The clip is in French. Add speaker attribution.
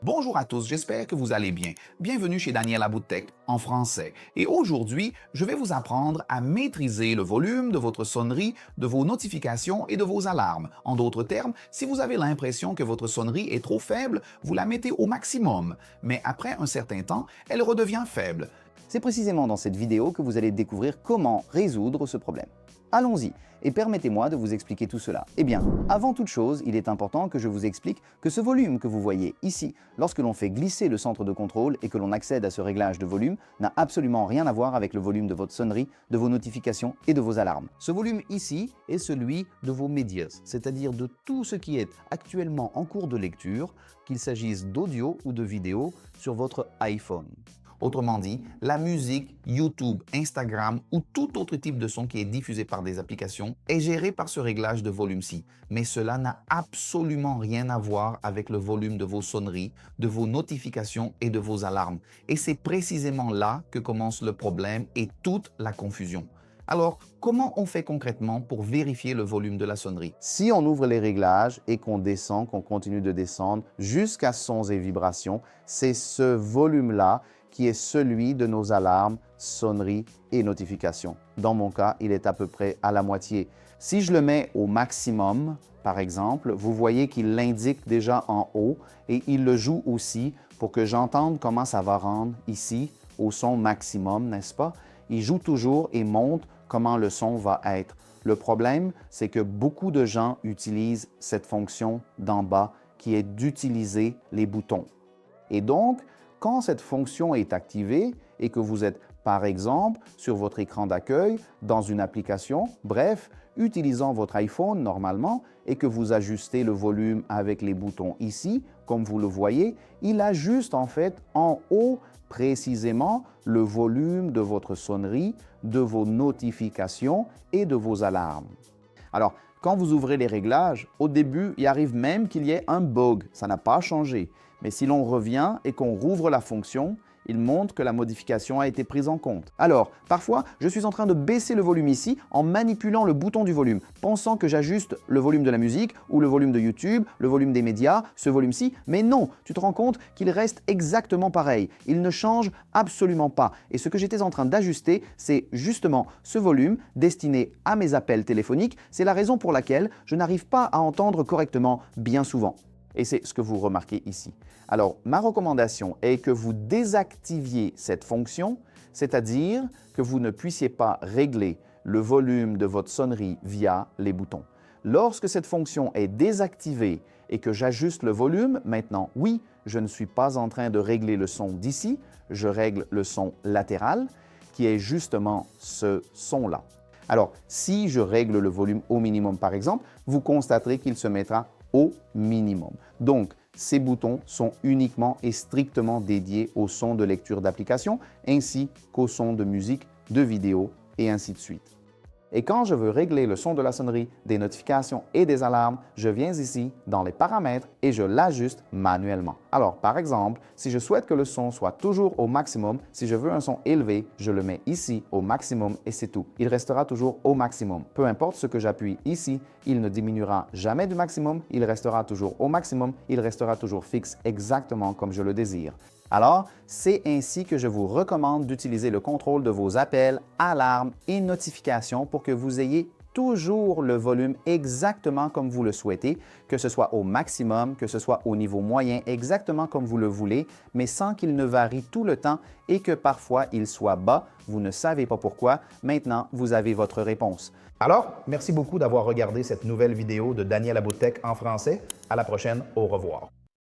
Speaker 1: Bonjour à tous, j'espère que vous allez bien. Bienvenue chez Daniel Aboutech en français. Et aujourd'hui, je vais vous apprendre à maîtriser le volume de votre sonnerie, de vos notifications et de vos alarmes. En d'autres termes, si vous avez l'impression que votre sonnerie est trop faible, vous la mettez au maximum. Mais après un certain temps, elle redevient faible.
Speaker 2: C'est précisément dans cette vidéo que vous allez découvrir comment résoudre ce problème. Allons-y et permettez-moi de vous expliquer tout cela. Eh bien, avant toute chose, il est important que je vous explique que ce volume que vous voyez ici, lorsque l'on fait glisser le centre de contrôle et que l'on accède à ce réglage de volume, n'a absolument rien à voir avec le volume de votre sonnerie, de vos notifications et de vos alarmes. Ce volume ici est celui de vos médias, c'est-à-dire de tout ce qui est actuellement en cours de lecture, qu'il s'agisse d'audio ou de vidéo sur votre iPhone.
Speaker 1: Autrement dit, la musique, YouTube, Instagram ou tout autre type de son qui est diffusé par des applications est géré par ce réglage de volume-ci. Mais cela n'a absolument rien à voir avec le volume de vos sonneries, de vos notifications et de vos alarmes. Et c'est précisément là que commence le problème et toute la confusion. Alors, comment on fait concrètement pour vérifier le volume de la sonnerie?
Speaker 2: Si on ouvre les réglages et qu'on descend, qu'on continue de descendre jusqu'à sons et vibrations, c'est ce volume-là qui est celui de nos alarmes, sonneries et notifications. Dans mon cas, il est à peu près à la moitié. Si je le mets au maximum, par exemple, vous voyez qu'il l'indique déjà en haut et il le joue aussi pour que j'entende comment ça va rendre ici au son maximum, n'est-ce pas? Il joue toujours et montre comment le son va être. Le problème, c'est que beaucoup de gens utilisent cette fonction d'en bas qui est d'utiliser les boutons. Et donc, quand cette fonction est activée et que vous êtes, par exemple, sur votre écran d'accueil, dans une application, bref, utilisant votre iPhone normalement et que vous ajustez le volume avec les boutons ici, comme vous le voyez, il ajuste en fait en haut précisément le volume de votre sonnerie, de vos notifications et de vos alarmes. Alors, quand vous ouvrez les réglages, au début, il arrive même qu'il y ait un bug. Ça n'a pas changé. Mais si l'on revient et qu'on rouvre la fonction, il montre que la modification a été prise en compte. Alors, parfois, je suis en train de baisser le volume ici en manipulant le bouton du volume, pensant que j'ajuste le volume de la musique ou le volume de YouTube, le volume des médias, ce volume-ci. Mais non, tu te rends compte qu'il reste exactement pareil. Il ne change absolument pas. Et ce que j'étais en train d'ajuster, c'est justement ce volume destiné à mes appels téléphoniques. C'est la raison pour laquelle je n'arrive pas à entendre correctement bien souvent. Et c'est ce que vous remarquez ici. Alors, ma recommandation est que vous désactiviez cette fonction, c'est-à-dire que vous ne puissiez pas régler le volume de votre sonnerie via les boutons. Lorsque cette fonction est désactivée et que j'ajuste le volume, maintenant, oui, je ne suis pas en train de régler le son d'ici, je règle le son latéral, qui est justement ce son-là. Alors, si je règle le volume au minimum, par exemple, vous constaterez qu'il se mettra au minimum. Donc, ces boutons sont uniquement et strictement dédiés au son de lecture d'application ainsi qu'au son de musique, de vidéo et ainsi de suite. Et quand je veux régler le son de la sonnerie, des notifications et des alarmes, je viens ici dans les paramètres et je l'ajuste manuellement. Alors, par exemple, si je souhaite que le son soit toujours au maximum, si je veux un son élevé, je le mets ici au maximum et c'est tout. Il restera toujours au maximum. Peu importe ce que j'appuie ici, il ne diminuera jamais du maximum, il restera toujours au maximum, il restera toujours fixe exactement comme je le désire. Alors, c'est ainsi que je vous recommande d'utiliser le contrôle de vos appels, alarmes et notifications pour que vous ayez toujours le volume exactement comme vous le souhaitez, que ce soit au maximum, que ce soit au niveau moyen, exactement comme vous le voulez, mais sans qu'il ne varie tout le temps et que parfois il soit bas. Vous ne savez pas pourquoi. Maintenant, vous avez votre réponse.
Speaker 1: Alors, merci beaucoup d'avoir regardé cette nouvelle vidéo de Daniel Aboutech en français. À la prochaine, au revoir.